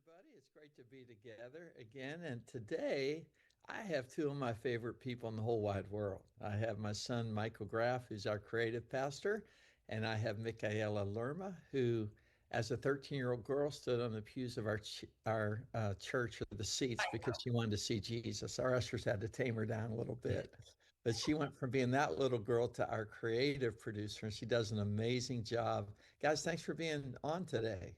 everybody. It's great to be together again. And today I have two of my favorite people in the whole wide world. I have my son, Michael Graff, who's our creative pastor, and I have Mikayela Lerma, who, as a 13-year-old girl, stood on the pews of our church or the seats because she wanted to see Jesus. Our ushers had to tame her down a little bit. But she went from being that little girl to our creative producer, and she does an amazing job. Guys, thanks for being on today.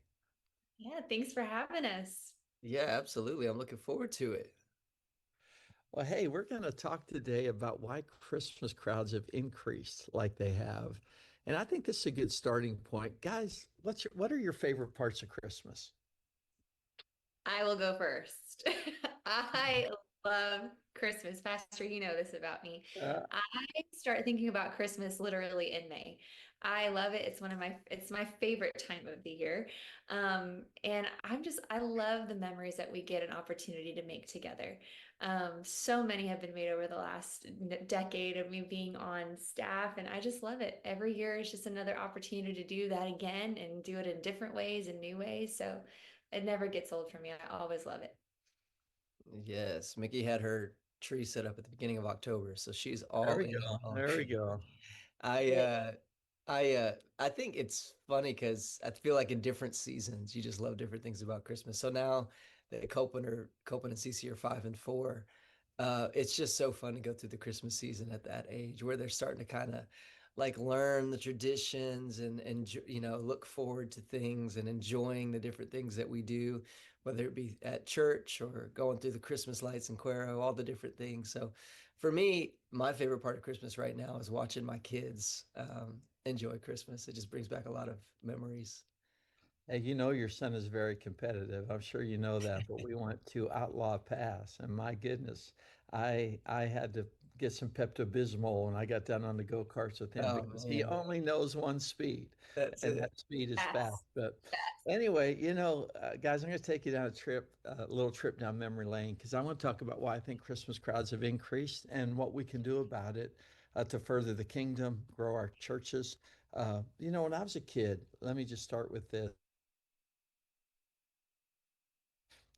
Yeah, thanks for having us. Yeah, absolutely. I'm looking forward to it. Well, hey, we're going to talk today about why Christmas crowds have increased like they have. And I think this is a good starting point. Guys, what are your favorite parts of Christmas? I will go first. I love Christmas. Pastor, you know this about me. Uh, I start thinking about Christmas literally in May. I love it. It's my favorite time of the year. And I love the memories that we get an opportunity to make together. So many have been made over the last decade of me being on staff, and I just love it. Every year is just another opportunity to do that again and do it in different ways and new ways. So it never gets old for me. I always love it. Yes, Mickey had her tree set up at the beginning of October, so she's there all we in go. on There we Christmas. go. I Yeah. uh I think it's funny because I feel like in different seasons you just love different things about Christmas. So now that Copen and Cece are 5 and 4, it's just so fun to go through the Christmas season at that age where they're starting to kind of like learn the traditions and look forward to things and enjoying the different things that we do, whether it be at church or going through the Christmas lights in Cuero, all the different things. So for me, my favorite part of Christmas right now is watching my kids enjoy Christmas. It just brings back a lot of memories. Hey, you know your son is very competitive. I'm sure you know that, but we went to Outlaw Pass, and my goodness, I had to get some Pepto-Bismol when I got down on the go-karts with him Oh because he man, only knows one speed, that's and it. that speed is fast. Fast, But fast. anyway, guys, I'm going to take you down a little trip down memory lane because I want to talk about why I think Christmas crowds have increased and what we can do about it to further the kingdom, grow our churches. When I was a kid, let me just start with this.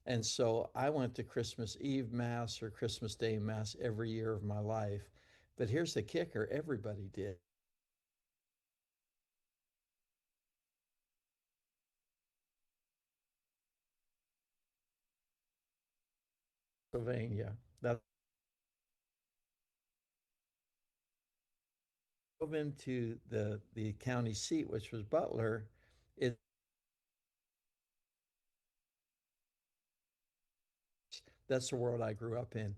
And so I went to Christmas Eve Mass or Christmas Day Mass every year of my life. But here's the kicker, everybody did. Pennsylvania. That drove into the county seat, which was Butler. It That's the world I grew up in.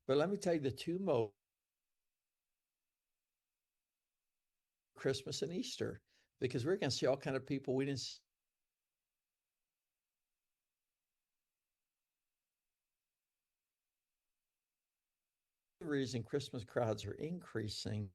But let me tell you the two most Christmas and Easter, because we're going to see all kind of people we didn't see. The reason Christmas crowds are increasing.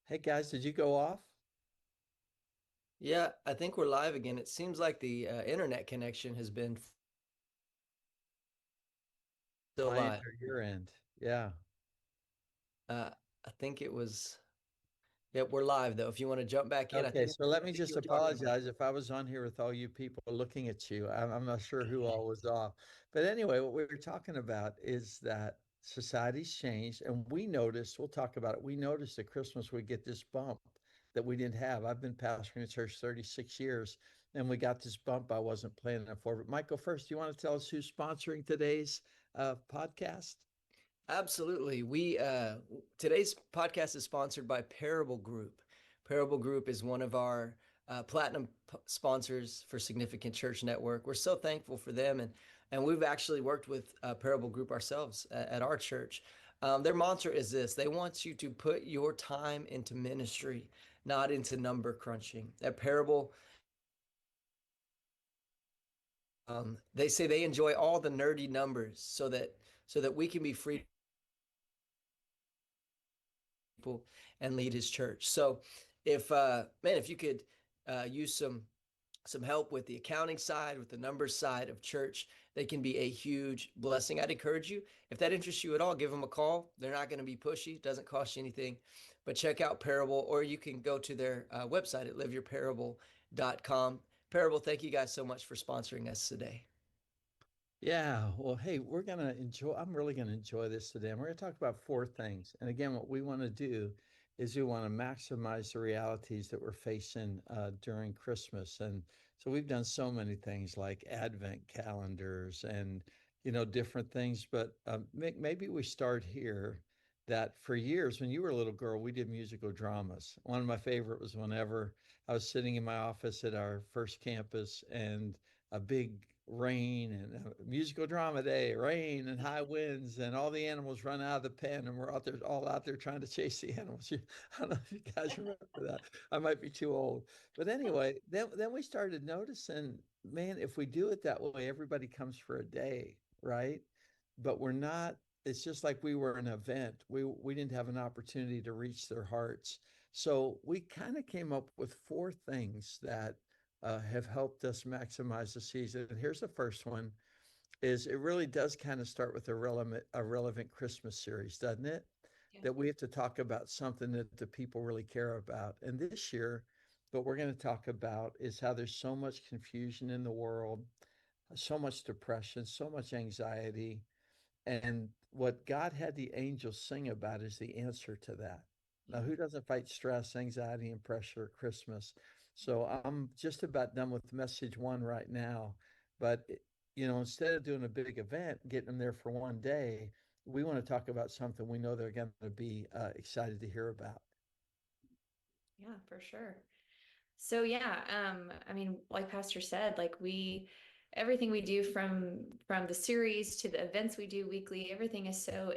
Hey guys, did you go off? Yeah, I think we're live again. It seems like the internet connection has been still My end live. or your end? Yeah. Uh, I think it was. Yep, we're live though. If you want to jump back in, I Okay, think so let I me think you just were talking about. apologize if I was on here with all you people looking at you. I'm not sure who all was off. But anyway, what we were talking about is that society's changed, and we noticed, we'll talk about it, we noticed at Christmas we get this bump that we didn't have. I've been pastoring a church 36 years, and we got this bump I wasn't planning for. But Michael, first, do you want to tell us who's sponsoring today's podcast? Absolutely. We today's podcast is sponsored by Parable Group. Parable Group is one of our platinum sponsors for Significant Church Network. We're so thankful for them, and we've actually worked with Parable Group ourselves at our church. Their mantra is this: they want you to put your time into ministry, not into number crunching. At Parable, they say they enjoy all the nerdy numbers so that we can be free people and lead his church. So if you could use some help with the accounting side, with the numbers side of church, they can be a huge blessing. I'd encourage you, if that interests you at all, give them a call. They're not going to be pushy. It doesn't cost you anything, but check out Parable, or you can go to their website at liveyourparable.com. Parable, thank you guys so much for sponsoring us today. Yeah, well, hey, I'm really going to enjoy this today. And we're going to talk about four things. And again, what we want to do is we want to maximize the realities that we're facing during Christmas. And so we've done so many things like Advent calendars and, different things. But maybe we start here that for years, when you were a little girl, we did musical dramas. One of my favorite was whenever I was sitting in my office at our first campus and a big rain and a musical drama day, rain and high winds, and all the animals run out of the pen, and we're all out there trying to chase the animals. I don't know if you guys remember that. I might be too old, but anyway, then we started noticing, man, if we do it that way, everybody comes for a day, right? But we're not. It's just like we were an event. We didn't have an opportunity to reach their hearts. So we kind of came up with four things that have helped us maximize the season. And here's the first one: is it really does kind of start with a relevant Christmas series, doesn't it? Yeah. That we have to talk about something that the people really care about. And this year, what we're going to talk about is how there's so much confusion in the world, so much depression, so much anxiety, and what God had the angels sing about is the answer to that. Now, who doesn't fight stress, anxiety, and pressure at Christmas? So I'm just about done with message one right now. But, instead of doing a big event, getting them there for one day, we want to talk about something we know they're going to be excited to hear about. Yeah, for sure. So yeah, I mean, like Pastor said, everything we do from the series to the events we do weekly, everything is so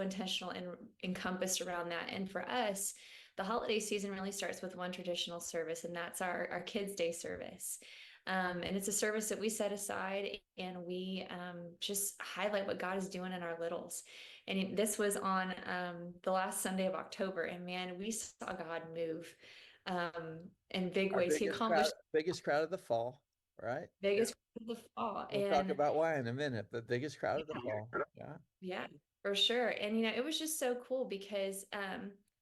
intentional and encompassed around that. And for us, the holiday season really starts with one traditional service, and that's our Kids Day service. And it's a service that we set aside, and we just highlight what God is doing in our littles. And this was on the last Sunday of October, and man, we saw God move in big Our ways. He accomplished biggest crowd of the fall, right? biggest of the fall. We'll talk about why in a minute, but biggest crowd of the fall. Yeah. Yeah, for sure. And it was just so cool because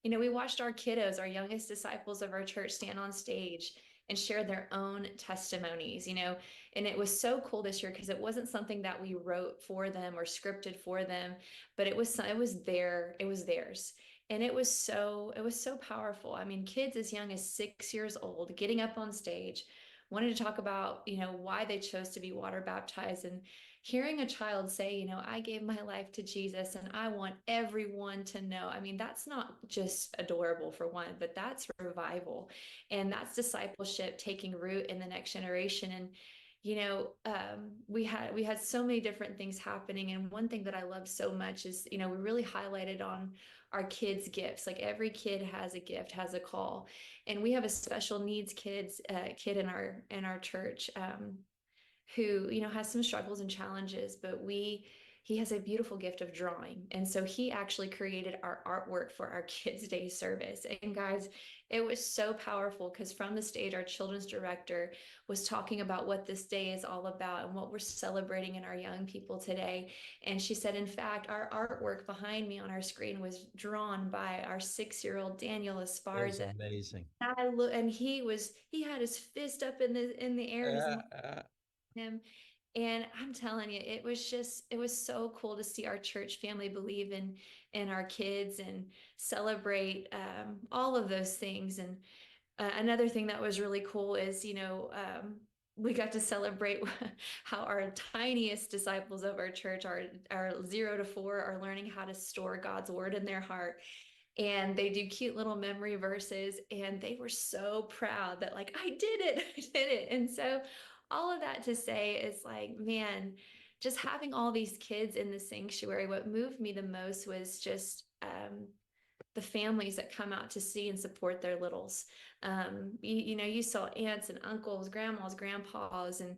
we watched our kiddos, our youngest disciples of our church, stand on stage and share their own testimonies, and it was so cool this year because it wasn't something that we wrote for them or scripted for them, but it was theirs. And it was so powerful. I mean, kids as young as 6 years old getting up on stage, wanted to talk about, why they chose to be water baptized, and hearing a child say, I gave my life to Jesus and I want everyone to know. I mean, that's not just adorable for one, but that's revival, and that's discipleship taking root in the next generation. And we had so many different things happening, and one thing that I love so much is we really highlighted on our kids' gifts. Like every kid has a gift, has a call, and we have a special needs kid in our church who has some struggles and challenges, but he has a beautiful gift of drawing, and so he actually created our artwork for our Kids Day service. And guys, it was so powerful because from the stage our children's director was talking about what this day is all about and what we're celebrating in our young people today. And she said, in fact, our artwork behind me on our screen was drawn by our 6-year-old Daniel Esparza. Amazing. And he had his fist up in the air, and his him. And I'm telling you, it was so cool to see our church family believe in our kids and celebrate all of those things. And another thing that was really cool is, we got to celebrate how our tiniest disciples of our church, our 0 to 4, are learning how to store God's word in their heart. And they do cute little memory verses, and they were so proud that, like, I did it, I did it. And so all of that to say is, like, man, just having all these kids in the sanctuary, what moved me the most was just the families that come out to see and support their littles. You saw aunts and uncles, grandmas, grandpas, and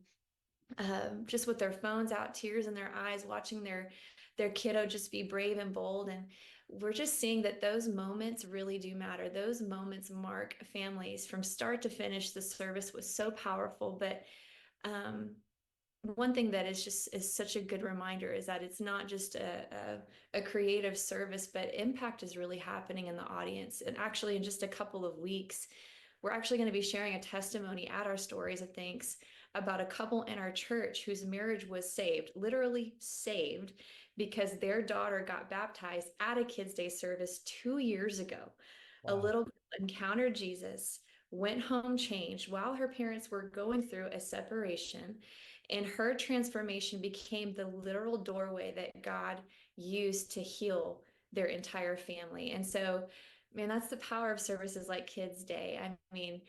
just with their phones out, tears in their eyes, watching their kiddo just be brave and bold. And we're just seeing that those moments really do matter. Those moments mark families from start to finish. The service was so powerful. But um, one thing that is such a good reminder is that it's not just a creative service, but impact is really happening in the audience. And actually, in just a couple of weeks, we're actually going to be sharing a testimony at our Stories of Thanks about a couple in our church whose marriage was saved, literally saved, because their daughter got baptized at a Kids Day service 2 years ago. A Wow. little girl encountered Jesus, went home changed while her parents were going through a separation, and her transformation became the literal doorway that God used to heal their entire family. And so, man, that's the power of services like Kids Day. I mean,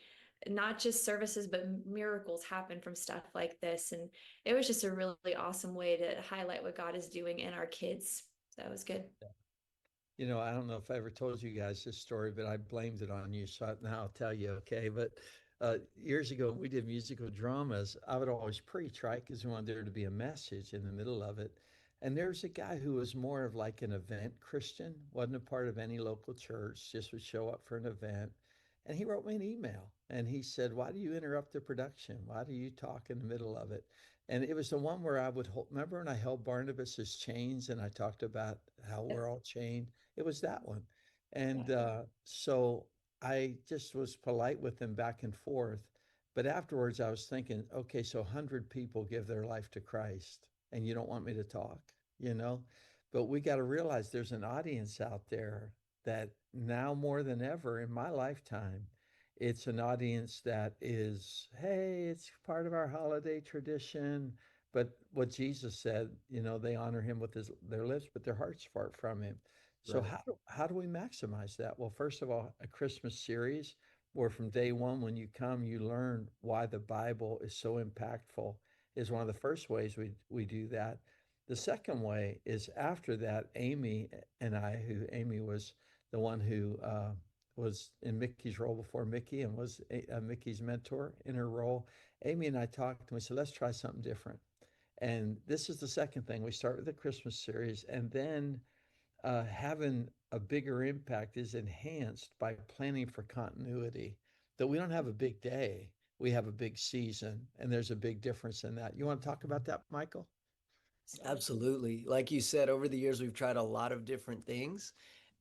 not just services, but miracles happen from stuff like this. And it was just a really awesome way to highlight what God is doing in our kids. That was good. I don't know if I ever told you guys this story, but I blamed it on you. So now I'll tell you, okay? But years ago, when we did musical dramas, I would always preach, right? Because we wanted there to be a message in the middle of it. And there's a guy who was more of like an event Christian, wasn't a part of any local church, just would show up for an event. And he wrote me an email and he said, "Why do you interrupt the production? Why do you talk in the middle of it?" And it was the one where I would hold, remember when I held Barnabas's chains and I talked about how we're all chained? It was that one. And so I just was polite with them back and forth. But afterwards, I was thinking, okay, so 100 people give their life to Christ, and you don't want me to talk, you know? But we got to realize there's an audience out there that now more than ever in my lifetime, it's an audience that is, hey, it's part of our holiday tradition. But what Jesus said, they honor him with their lips, but their hearts far from him. So Right. how do we maximize that? Well, first of all, a Christmas series where from day one, when you come, you learn why the Bible is so impactful is one of the first ways we do that. The second way is after that, Amy and I, who Amy was the one who was in Mickey's role before Mickey and was Mickey's mentor in her role. Amy and I talked and we said, let's try something different. And this is the second thing. We start with the Christmas series, and then having a bigger impact is enhanced by planning for continuity. That we don't have a big day, we have a big season, and there's a big difference in that. You want to talk about that, Michael? Absolutely. Like you said, over the years, we've tried a lot of different things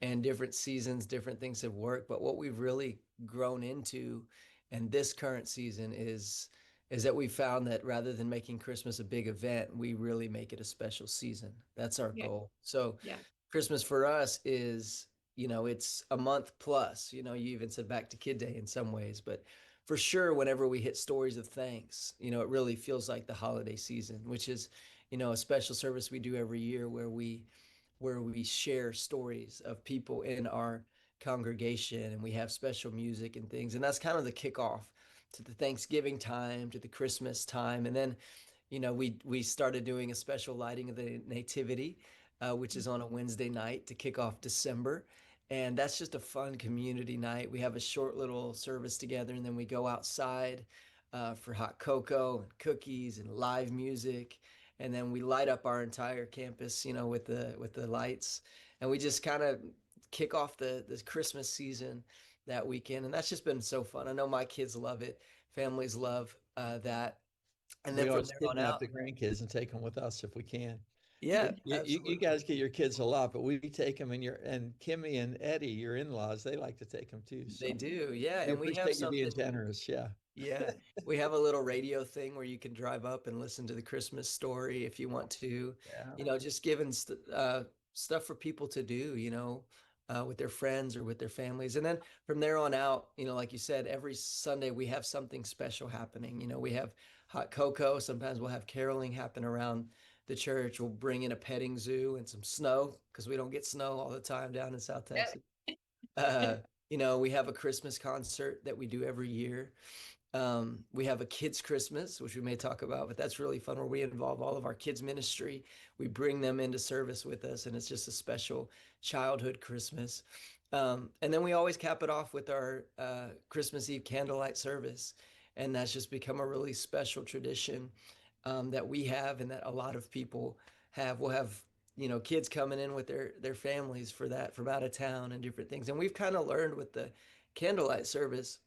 and different seasons, different things have worked. But what we've really grown into in this current season is that we found that rather than making Christmas a big event, we really make it a special season. That's our Yeah. goal. So Yeah. Christmas for us is, it's a month plus. You even said back to Kid Day in some ways, but for sure, whenever we hit Stories of Thanks, it really feels like the holiday season, which is a special service we do every year where we share stories of people in our congregation, and we have special music and things, and that's kind of the kickoff to the Thanksgiving time, to the Christmas time. And then we started doing a special lighting of the nativity, which is on a Wednesday night to kick off December. And that's just a fun community night. We have a short little service together, and then we go outside for hot cocoa and cookies and live music, and then we light up our entire campus, with the lights, and we just kind of kick off the Christmas season that weekend, and that's just been so fun. I know my kids love it, families love that, and We then from always there on kidnap out. the grandkids and take them with us if we can. Yeah, You absolutely. guys get your kids a lot, but we take them, and Kimmy and Eddie, your in-laws, they like to take them too. They So do. Yeah. we And we have appreciate you being something. generous. Yeah. Yeah, we have a little radio thing where you can drive up and listen to the Christmas story if you want to, Yeah. just giving stuff for people to do, with their friends or with their families. And then from there on out, like you said, every Sunday we have something special happening. We have hot cocoa. Sometimes we'll have caroling happen around the church. We'll bring in a petting zoo and some snow because we don't get snow all the time down in South Texas. Uh, we have a Christmas concert that we do every year. We have a kids Christmas, which we may talk about, but that's really fun where we involve all of our kids ministry. We bring them into service with us, and it's just a special childhood Christmas. And then we always cap it off with our Christmas Eve candlelight service. And that's just become a really special tradition that we have and that a lot of people have. We'll have, kids coming in with their families for that from out of town and different things. And we've kind of learned with the candlelight service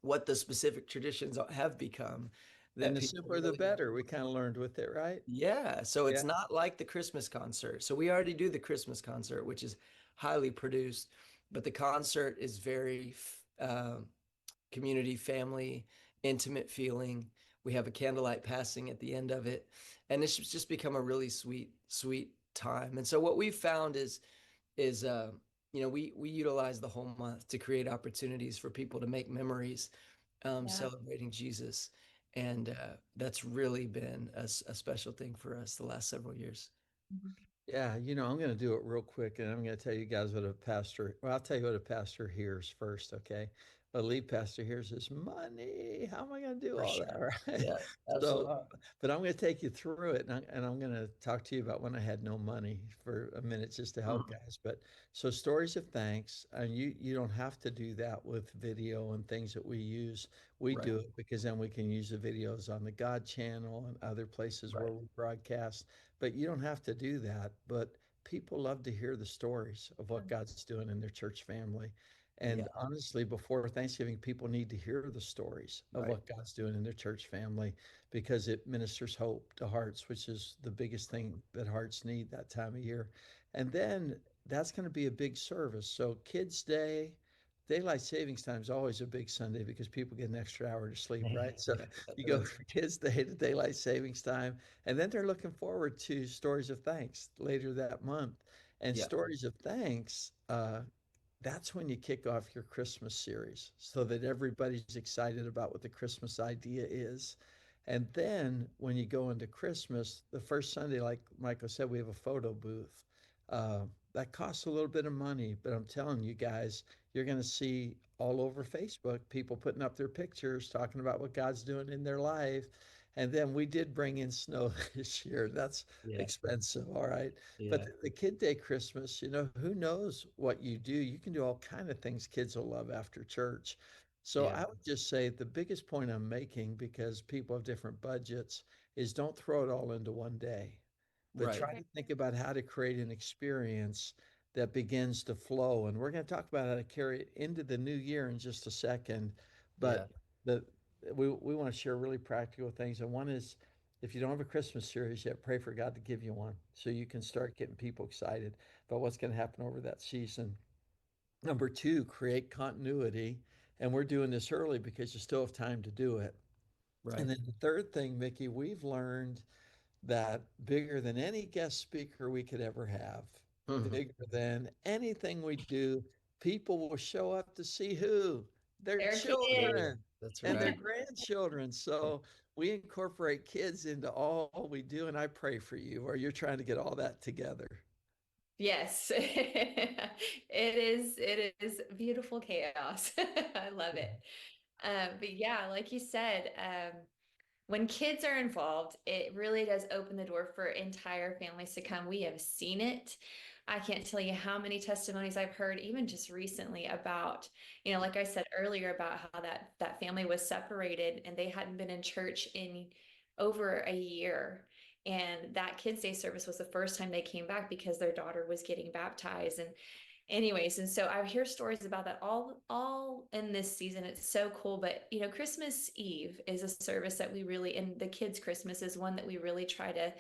what the specific traditions have become And that the people simpler the really better. We kind of learned with it, right? yeah, so Yeah. it's not like the Christmas concert. So we already do the Christmas concert, which is highly produced, but the concert is very community, family, intimate feeling. We have a candlelight passing at the end of it, and it's just become a really sweet time. And so what we've found is we utilize the whole month to create opportunities for people to make memories Yeah. celebrating Jesus. And that's really been a special thing for us the last several years. Mhm. Yeah, I'm going to do it real quick, and I'm going to tell you guys what a pastor. Well, I'll tell you what a pastor hears first, okay? A lead pastor hears is money. How am I going to do For all that, sure. right? Yeah, So, absolutely. but I'm going to take you through it, and I'm going to talk to you about when I had no money for a minute, just to help Mhm. guys. But so stories of thanks, and you don't have to do that with video and things that we use. We Right, do it because then we can use the videos on the God channel and other places right. where we broadcast, but you don't have to do that. But people love to hear the stories of what God's doing in their church family. And Yeah, honestly, before Thanksgiving, people need to hear the stories of right. what God's doing in their church family because it ministers hope to hearts, which is the biggest thing that hearts need that time of year. And then that's going to be a big service. So, Kids' Day, Daylight Savings Time is always a big Sunday because people get an extra hour to sleep, right? So, Yeah, you go that's from Kids' Day to Daylight Savings Time, and then they're looking forward to Stories of Thanks later that month. And yeah, Stories of Thanks, that's when you kick off your Christmas series so that everybody's excited about what the Christmas idea is. And then when you go into Christmas, the first Sunday, like Michael said, we have a photo booth. Uh, that costs a little bit of money, but I'm telling you guys, you're going to see all over Facebook people putting up their pictures talking about what God's doing in their life. And then we did bring in snow this year. That's yeah, expensive, all right. But yeah, the Kid Day Christmas, who knows what you do? You can do all kind of things kids will love after church. So yeah. I would just say the biggest point I'm making, because people have different budgets, is don't throw it all into one day, but Right. try to think about how to create an experience that begins to flow. And we're going to talk about how to carry it into the new year in just a second. Yeah, But the we want to share really practical things. And one is, if you don't have a Christmas series yet, pray for God to give you one so you can start getting people excited about what's going to happen over that season. Number two, create continuity. And we're doing this early because you still have time to do it. And right. then the third thing, Mickey, we've learned that bigger than any guest speaker we could ever have, Mhm. bigger than anything we do, people will show up to see who? Their Their kids. Yeah, children that's and their right. grandchildren. So we incorporate kids into all we do. And I pray for you, or you're trying to get all that together. Yes. It is beautiful chaos. I love it. But yeah, like you said, when kids are involved, it really does open the door for entire families to come. We have seen it. I can't tell you how many testimonies I've heard, even just recently, about, like I said earlier, about how that family was separated and they hadn't been in church in over a year. And that Kids Day service was the first time they came back because their daughter was getting baptized. And anyways, and so I hear stories about that all in this season. It's so cool. But Christmas Eve is a service that we really, and the kids Christmas is one that we really try to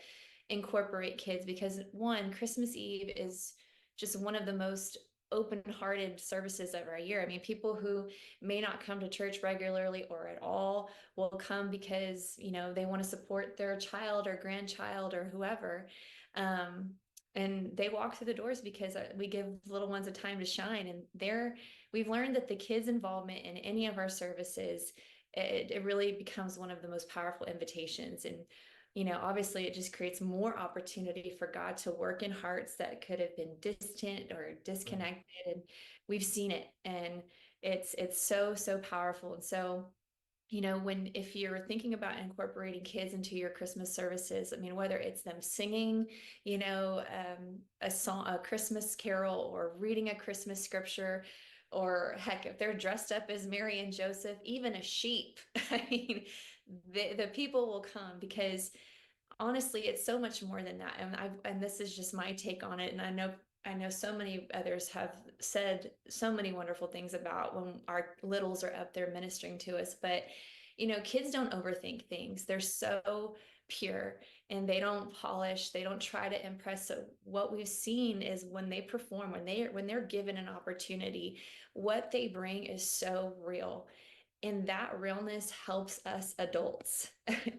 incorporate kids, because one, Christmas Eve is just one of the most open-hearted services of our year. I mean, people who may not come to church regularly or at all will come because, they want to support their child or grandchild or whoever. And they walk through the doors because we give little ones a time to shine. And we've learned that the kids' involvement in any of our services, it really becomes one of the most powerful invitations. And obviously it just creates more opportunity for God to work in hearts that could have been distant or disconnected. Right. And we've seen it, and it's so, so powerful. And so, if you're thinking about incorporating kids into your Christmas services, I mean, whether it's them singing, a song, a Christmas carol, or reading a Christmas scripture, or heck, if they're dressed up as Mary and Joseph, even a sheep, I mean, the people will come, because honestly, it's so much more than that. And this is just my take on it. And I know so many others have said so many wonderful things about when our littles are up there ministering to us. But, kids don't overthink things. They're so pure, and they don't polish. They don't try to impress. So what we've seen is when they perform, when they're given an opportunity, what they bring is so real. And that realness helps us adults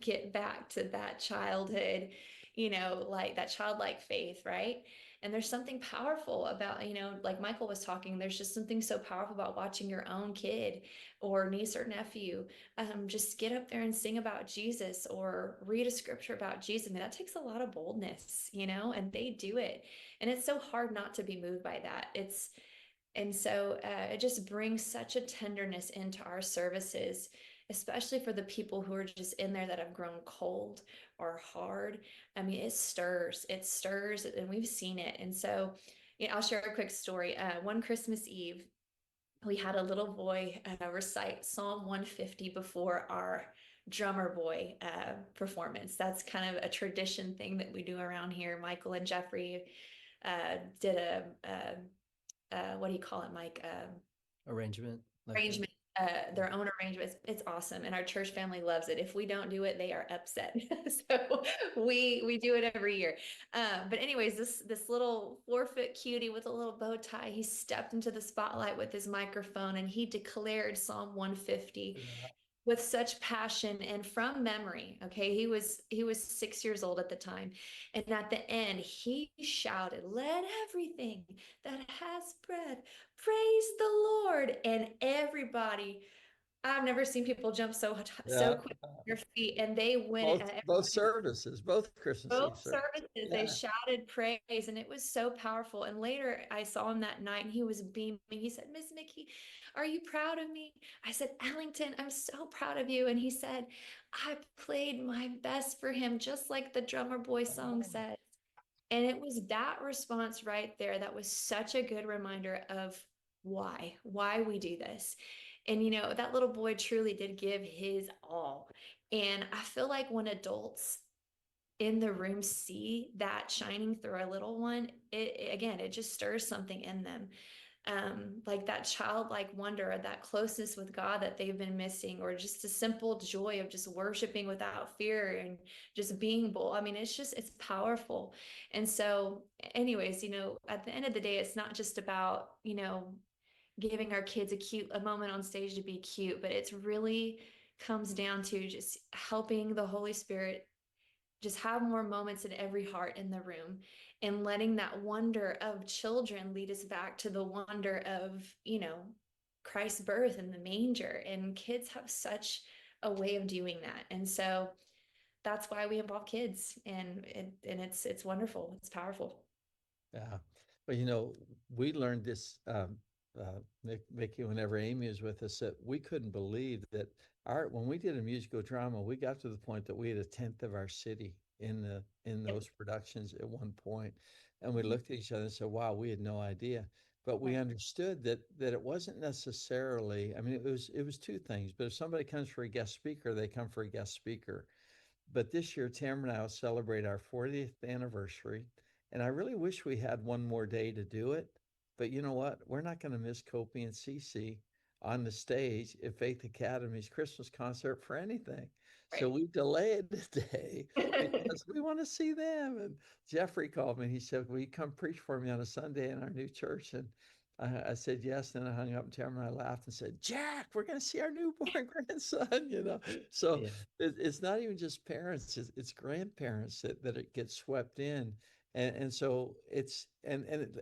get back to that childhood, like that childlike faith, right? And there's something powerful about, like Michael was talking, there's just something so powerful about watching your own kid or niece or nephew just get up there and sing about Jesus or read a scripture about Jesus. I mean, that takes a lot of boldness, and they do it. And it's so hard not to be moved by that. And so it just brings such a tenderness into our services, especially for the people who are just in there that have grown cold or hard. I mean, it stirs, and we've seen it. And so, I'll share a quick story. One Christmas Eve, we had a little boy recite Psalm 150 before our drummer boy performance. That's kind of a tradition thing that we do around here. Michael and Jeffrey did a what do you call it, Mike? Arrangement. Arrangement. Their own arrangements. It's awesome, and our church family loves it. If we don't do it, they are upset. So we do it every year. But anyways, this little 4-foot cutie with a little bow tie, he stepped into the spotlight with his microphone, and he declared Psalm 150. Yeah. With such passion and from memory. Okay, he was 6 years old at the time, and at the end he shouted, "Let everything that has breath praise the Lord!" And everybody, I've never seen people jump so quick on their feet, and they went both services, both Christmas Eve services. Yeah. They shouted praise, and it was so powerful. And later I saw him that night, and he was beaming. He said, "Miss Mickey, are you proud of me?" I said, "Ellington, I'm so proud of you." And he said, "I played my best for him, just like the Drummer Boy song says." And it was that response right there that was such a good reminder of why we do this. And, that little boy truly did give his all. And I feel like when adults in the room see that shining through our little one, it just stirs something in them. Like that childlike wonder, or that closeness with God that they've been missing, or just a simple joy of just worshiping without fear and just being bold. I mean, it's powerful. And so anyways, at the end of the day, it's not just about, giving our kids a moment on stage to be cute, but it's really comes down to just helping the Holy Spirit just have more moments in every heart in the room, and letting that wonder of children lead us back to the wonder of, Christ's birth in the manger. And kids have such a way of doing that. And so that's why we involve kids, and it's wonderful. It's powerful. Yeah. Well, we learned this, Mickey, whenever Amy was with us, that we couldn't believe that when we did a musical drama, we got to the point that we had 1/10 of our city in those productions at one point. And we looked at each other and said, wow, we had no idea. But we understood that it wasn't necessarily, I mean, it was two things. But if somebody comes for a guest speaker, they come for a guest speaker. But this year, Tamara and I will celebrate our 40th anniversary. And I really wish we had one more day to do it. But you know what? We're not going to miss Kopi and Cece on the stage at Faith Academy's Christmas concert for anything. Right. So we delayed the day because we want to see them. And Jeffrey called me. He said, will you come preach for me on a Sunday in our new church? And I said yes. And I hung up and Tamara and I laughed and said, Jack, we're going to see our newborn grandson, you know. So Yeah. it's not even just parents, it's grandparents that it gets swept in. And so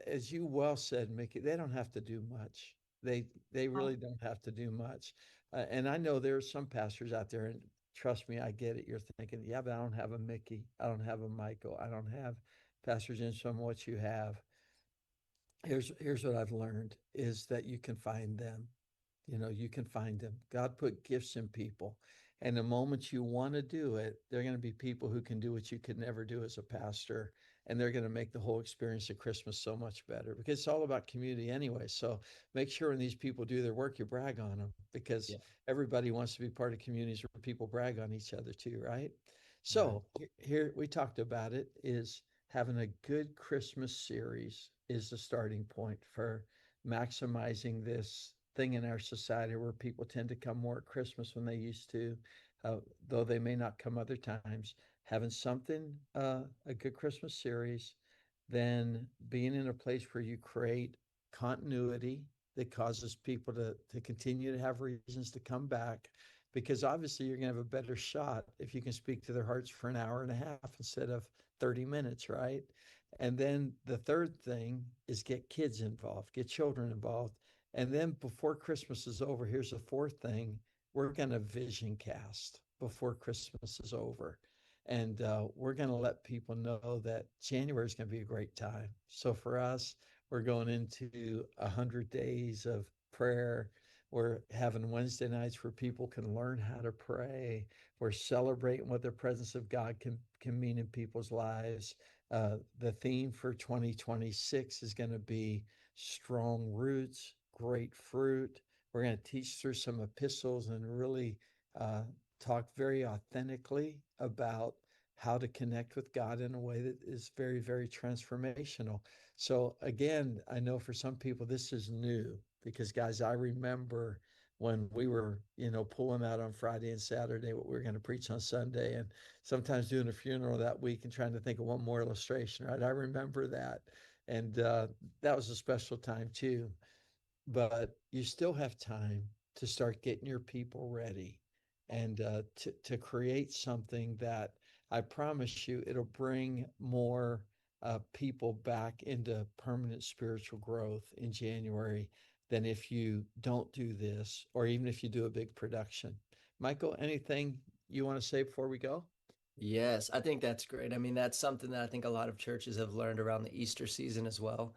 as you well said, Mickey, they don't have to do much. They really don't have to do much. And I know there are some pastors out there, and trust me, I get it. You're thinking, yeah, but I don't have a Mickey. I don't have a Michael. I don't have Pastor Jim, some what you have. Here's what I've learned is that you can find them. You know, you can find them. God put gifts in people. And the moment you want to do it, there are going to be people who can do what you could never do as a pastor. And they're going to make the whole experience of Christmas so much better because it's all about community anyway. So make sure when these people do their work, you brag on them because Yeah. everybody wants to be part of communities where people brag on each other too, right? Right. So here we talked about it is having a good Christmas series is the starting point for maximizing this thing in our society where people tend to come more at Christmas when they used to, though they may not come other times. Having something, a good Christmas series, then being in a place where you create continuity that causes people to continue to have reasons to come back. Because obviously, you're going to have a better shot if you can speak to their hearts for an hour and a half instead of 30 minutes, right? And then the third thing is get kids involved, get children involved. And then before Christmas is over, here's the fourth thing we're going to vision cast before Christmas is over. And we're going to let people know that January is going to be a great time. So for us, we're going into 100 days of prayer. We're having Wednesday nights where people can learn how to pray. We're celebrating what the presence of God can mean in people's lives. The theme for 2026 is going to be strong roots, great fruit. We're going to teach through some epistles and really uh, talk very authentically about how to connect with God in a way that is very, very transformational. So, again, I know for some people this is new because, guys, I remember when we were, pulling out on Friday and Saturday what we were going to preach on Sunday, and sometimes doing a funeral that week and trying to think of one more illustration, right? I remember that. And that was a special time too. But you still have time to start getting your people ready and to create something that I promise you it'll bring more people back into permanent spiritual growth in January than if you don't do this or even if you do a big production. Michael, anything you want to say before we go? Yes, I think that's great. I mean, that's something that I think a lot of churches have learned around the Easter season as well.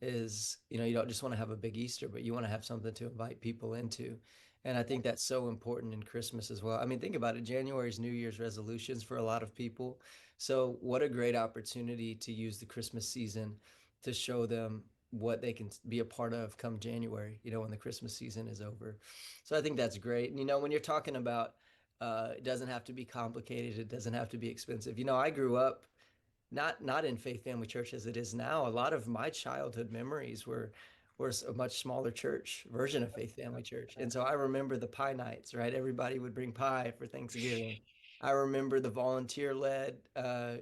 Is, you don't just want to have a big Easter, but you want to have something to invite people into. And I think that's so important in Christmas as well. I mean, think about it. January's New Year's resolutions for a lot of people. So what a great opportunity to use the Christmas season to show them what they can be a part of come January, when the Christmas season is over. So I think that's great. And, when you're talking about it doesn't have to be complicated, it doesn't have to be expensive. I grew up not in Faith Family Church as it is now. A lot of my childhood memories were a much smaller church version of Faith Family Church. And so I remember the pie nights, right? Everybody would bring pie for Thanksgiving. I remember the volunteer-led um,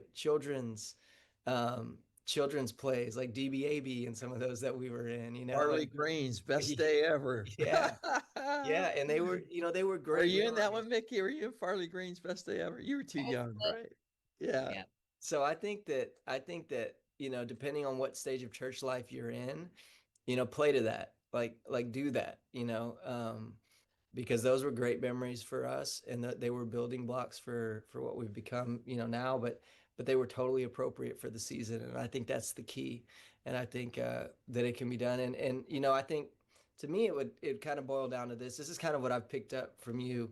children's plays like DBAB and some of those that we were in, Farley and Green's best day ever. yeah, yeah, and they were Are great you in that memories. one, Mickey? Were you in Farley Green's best day ever? You were too young, right? Yeah. Yeah. So I think that depending on what stage of church life you're in, play to that, like do that, because those were great memories for us, and that they were building blocks for what we've become, now. But they were totally appropriate for the season, and I think that's the key. And I think that it can be done, and I think to me it kind of boil down to this. This is kind of what I've picked up from you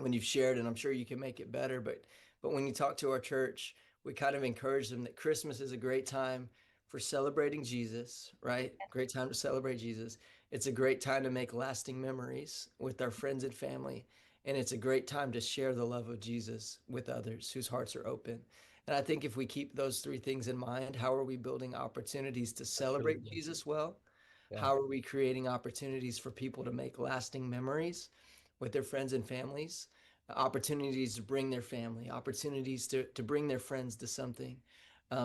when you've shared, and I'm sure you can make it better. But when you talk to our church, we kind of encourage them that Christmas is a great time for celebrating Jesus, right? Great time to celebrate Jesus. It's a great time to make lasting memories with our friends and family. And it's a great time to share the love of Jesus with others whose hearts are open. And I think if we keep those three things in mind, how are we building opportunities to That's really celebrate good. Jesus well? Yeah. How are we creating opportunities for people to make lasting memories with their friends and families? opportunities to bring their family, opportunities to bring their friends to something,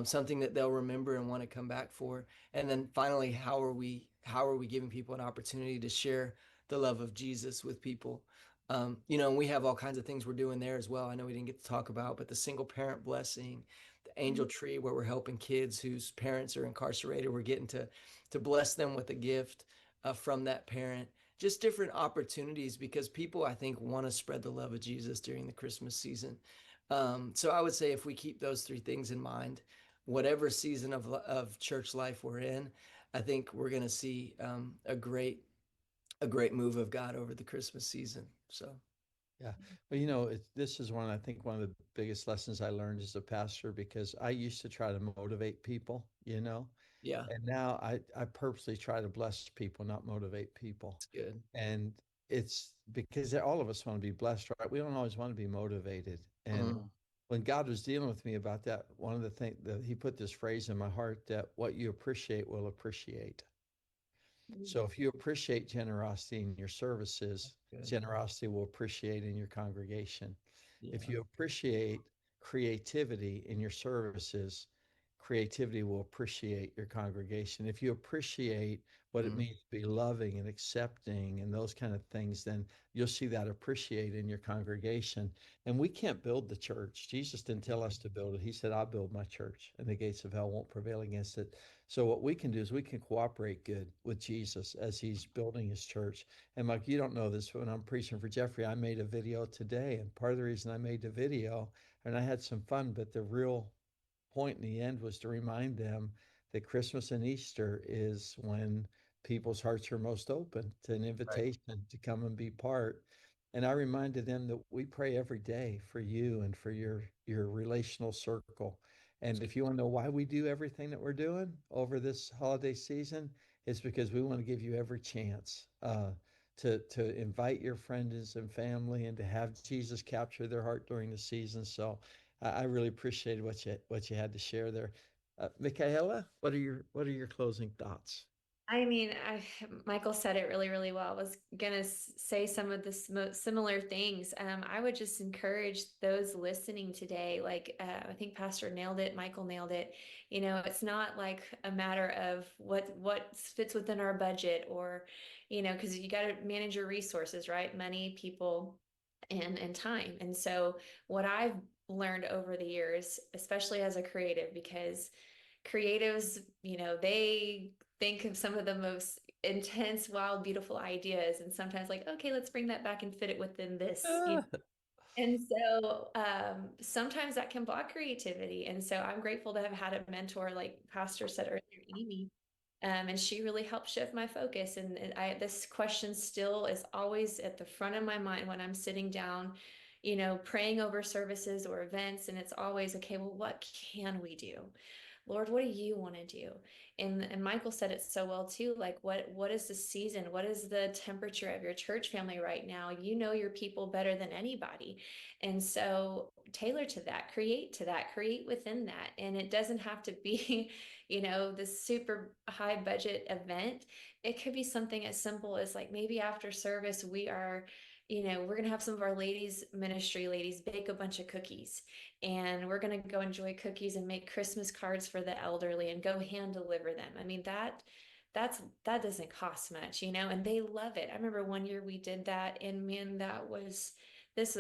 something that they'll remember and want to come back for. And then finally, how are we giving people an opportunity to share the love of Jesus with people? You know, and we have all kinds of things we're doing there as well. I know we didn't get to talk about, but the single parent blessing, the angel tree, where we're helping kids whose parents are incarcerated. We're getting to bless them with a gift from that parent. Just different opportunities, because people, I think, want to spread the love of Jesus during the Christmas season. So I would say if we keep those three things in mind, whatever season of church life we're in, I think we're going to see a great move of God over the Christmas season. So Yeah. Well, this is I think one of the biggest lessons I learned as a pastor, because I used to try to motivate people, yeah, and now I purposely try to bless people, not motivate people. it's good. And it's because all of us want to be blessed, right? We don't always want to be motivated. And Mm, when God was dealing with me about that, one of the things that he put this phrase in my heart, that what you appreciate will appreciate. So if you appreciate generosity in your services, good. generosity will appreciate in your congregation. If Yeah. you appreciate creativity in your services, creativity will appreciate your congregation. If you appreciate what it Mm, means to be loving and accepting and those kind of things, then you'll see that appreciate in your congregation. And we can't build the church. Jesus didn't tell us to build it. He said, I'll build my church, and the gates of hell won't prevail against it. So what we can do is we can cooperate good with Jesus as he's building his church. And Mike, you don't know this, but when I'm preaching for Jeffrey, I made a video today. And part of the reason I made the video, and I had some fun, but the real point in the end was to remind them that Christmas and Easter is when people's hearts are most open to an right. invitation to come and be part. And I reminded them that we pray every day for you and for your relational circle. And if you want to know why we do everything that we're doing over this holiday season, it's because we want to give you every chance to invite your friends and family and to have Jesus capture their heart during the season. So I really appreciated what you had to share there. Mikayela, what are your closing thoughts? I mean, Michael said it really, really well. I was gonna say some of the similar things. I would just encourage those listening today. Like, I think Pastor nailed it. Michael nailed it. It's not like a matter of what fits within our budget, or, because you got to manage your resources, right? Money, people, and time. And so, what I've learned over the years, especially as a creative, because creatives, they think of some of the most intense, wild, beautiful ideas, and sometimes like, okay, let's bring that back and fit it within this. Ah, And so sometimes that can block creativity. And so I'm grateful to have had a mentor, like Pastor said earlier, Amy. And she really helped shift my focus. And this question still is always at the front of my mind when I'm sitting down, praying over services or events. And it's always, okay, well, what can we do? Lord, what do you want to do? And Michael said it so well too. Like, what is the season? What is the temperature of your church family right now? You know your people better than anybody. And so tailor to that, create within that. And it doesn't have to be, this super high budget event. It could be something as simple as, like, maybe after service, we're going to have some of our ministry ladies bake a bunch of cookies, and we're going to go enjoy cookies and make Christmas cards for the elderly and go hand deliver them. I mean, that doesn't cost much, and they love it. I remember one year we did that, and man,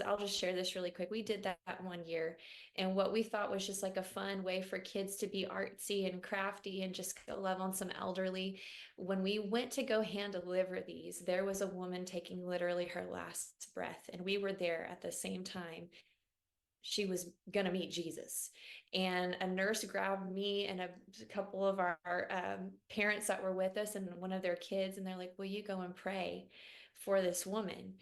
I'll just share this really quick. We did that one year, and what we thought was just like a fun way for kids to be artsy and crafty and just go love on some elderly. When we went to go hand deliver these, there was a woman taking literally her last breath, and we were there at the same time. She was going to meet Jesus. And a nurse grabbed me and a couple of our parents that were with us and one of their kids, and they're like, will you go and pray for this woman?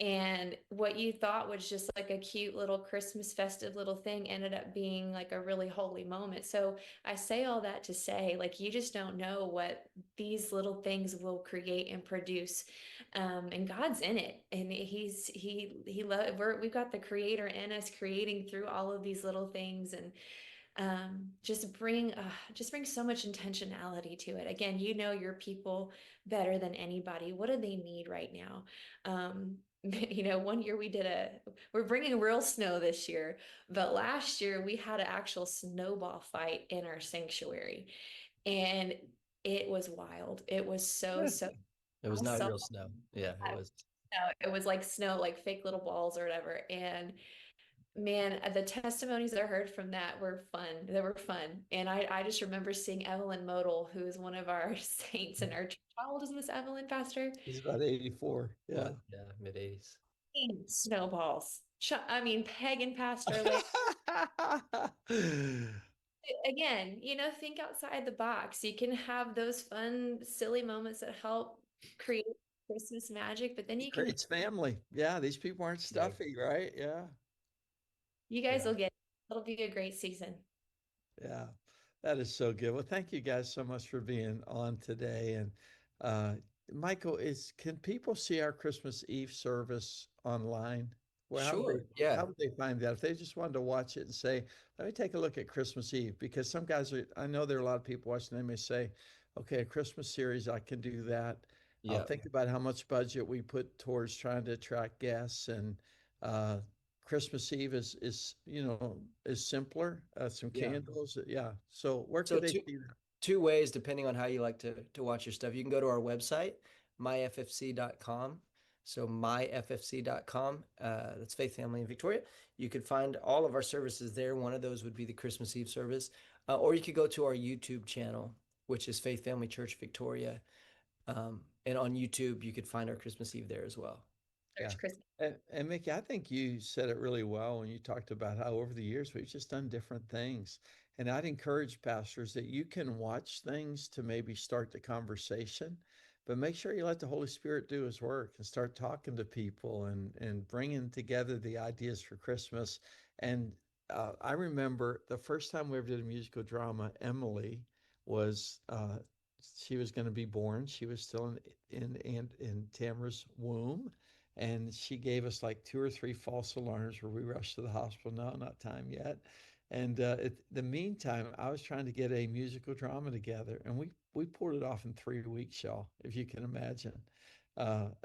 And what you thought was just like a cute little Christmas festive little thing ended up being like a really holy moment. So I say all that to say, like, you just don't know what these little things will create and produce. And God's in it. And we've got the creator in us creating through all of these little things. And just bring so much intentionality to it. Again, you know your people better than anybody. What do they need right now? one year we're bringing real snow this year, but last year we had an actual snowball fight in our sanctuary, and it was wild. It was so It was not awesome. real snow. Yeah, it was. It was like snow, like fake little balls or whatever. And man, the testimonies I heard from that were fun. They were fun. And I just remember seeing Evelyn Modal, who is one of our saints in our church. How old is Miss Evelyn, Pastor? He's about 84. Yeah. Yeah, mid-80s. Snowballs. I mean, Peg and Pastor like again, think outside the box. You can have those fun, silly moments that help create Christmas magic, but then It creates family. Yeah, these people aren't Yeah. stuffy, right? Yeah. you guys Yeah. will get it. It'll be a great season. Yeah, that is so good. Well, thank you guys so much for being on today. And uh, Michael, can people see our Christmas Eve service online? Well, Sure. Yeah. how would they find that if they just wanted to watch it and say, let me take a look at Christmas Eve? Because some guys I know there are a lot of people watching, they may say, okay, a Christmas series, I can do that. I'll Yeah. think about how much budget we put towards trying to attract guests, and uh, Christmas Eve is simpler. Some Yeah. candles. Yeah. So where So could they see that? two ways depending on how you like to watch your stuff. You can go to our website, myffc.com. So myffc.com. That's Faith Family in Victoria. You could find all of our services there. One of those would be the Christmas Eve service. Or you could go to our YouTube channel, which is Faith Family Church Victoria. And on YouTube, you could find our Christmas Eve there as well. Search Yeah. Christmas. And Mickey, I think you said it really well when you talked about how over the years we've just done different things. And I'd encourage pastors that you can watch things to maybe start the conversation, but make sure you let the Holy Spirit do his work and start talking to people and bringing together the ideas for Christmas. And I remember the first time we ever did a musical drama, Emily was she was going to be born. She was still in Tamara's womb, and she gave us like 2 or 3 false alarms where we rushed to the hospital. No, not time yet. And the meantime, I was trying to get a musical drama together, and we pulled it off in 3 weeks, y'all, if you can imagine.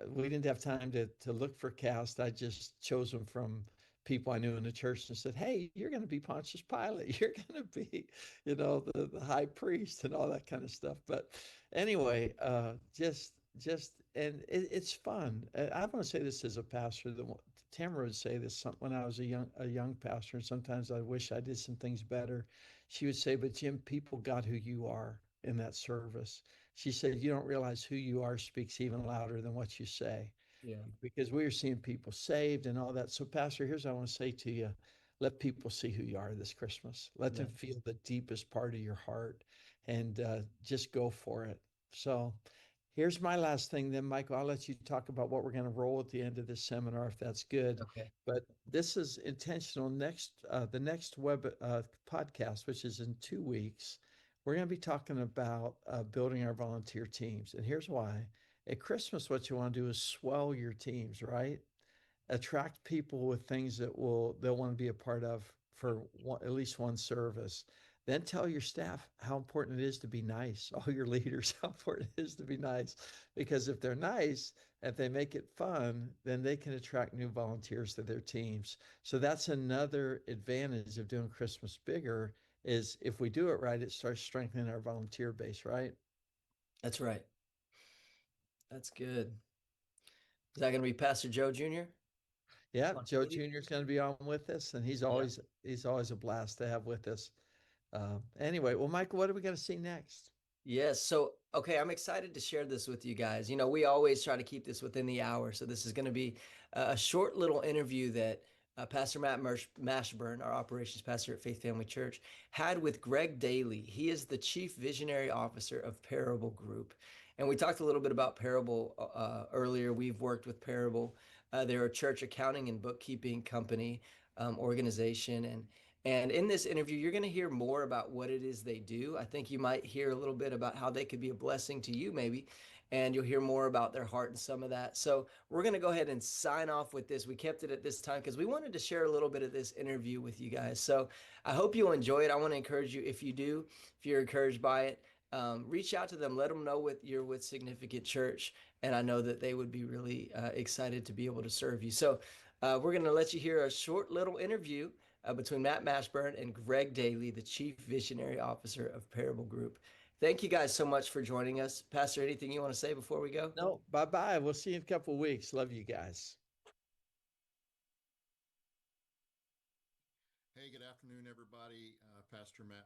We didn't have time to look for cast. I just chose them from people I knew in the church and said, "Hey, you're going to be Pontius Pilate. You're going to be, the high priest and all that kind of stuff." But anyway, it's fun. I want to say this as a pastor. Tamara would say this when I was a young pastor, and sometimes I wish I did some things better. She would say, "But Jim, people got who you are in that service." She said, "You don't realize who you are speaks even louder than what you say." Yeah. Because we are seeing people saved and all that. So, Pastor, here's what I want to say to you. Let people see who you are this Christmas. Let them feel the deepest part of your heart, and just go for it. So here's my last thing then, Michael. I'll let you talk about what we're going to roll at the end of this seminar, if that's good. Okay. But this is intentional. The next web podcast, which is in 2 weeks, we're going to be talking about building our volunteer teams. And here's why. At Christmas, what you want to do is swell your teams, right? Attract people with things that they'll want to be a part of for at least one service. Then tell your staff how important it is to be nice. All your leaders, how important it is to be nice. Because if they're nice, if they make it fun, then they can attract new volunteers to their teams. So that's another advantage of doing Christmas bigger, is if we do it right, it starts strengthening our volunteer base, right? That's right. That's good. Is that going to be Pastor Joe Jr.? Yeah, Joe Jr. is going to be on with us, and he's always a blast to have with us. Anyway, well, Michael, what are we going to see next? Yes. So, okay, I'm excited to share this with you guys. We always try to keep this within the hour. So this is going to be a short little interview that Pastor Matt Mashburn, our operations pastor at Faith Family Church, had with Greg Daly. He is the chief visionary officer of Parable Group. And we talked a little bit about Parable earlier. We've worked with Parable. They're a church accounting and bookkeeping company, organization. And in this interview, you're going to hear more about what it is they do. I think you might hear a little bit about how they could be a blessing to you, maybe, and you'll hear more about their heart and some of that. So we're going to go ahead and sign off with this. We kept it at this time because we wanted to share a little bit of this interview with you guys. So I hope you'll enjoy it. I want to encourage you, if you're encouraged by it, reach out to them. Let them know you're with Significant Church, and I know that they would be really excited to be able to serve you. So we're going to let you hear a short little interview between Matt Mashburn and Greg Daly, the Chief Visionary Officer of Parable Group. Thank you guys so much for joining us. Pastor, anything you want to say before we go? No, bye-bye. We'll see you in a couple of weeks. Love you guys. Hey, good afternoon, everybody. Pastor Matt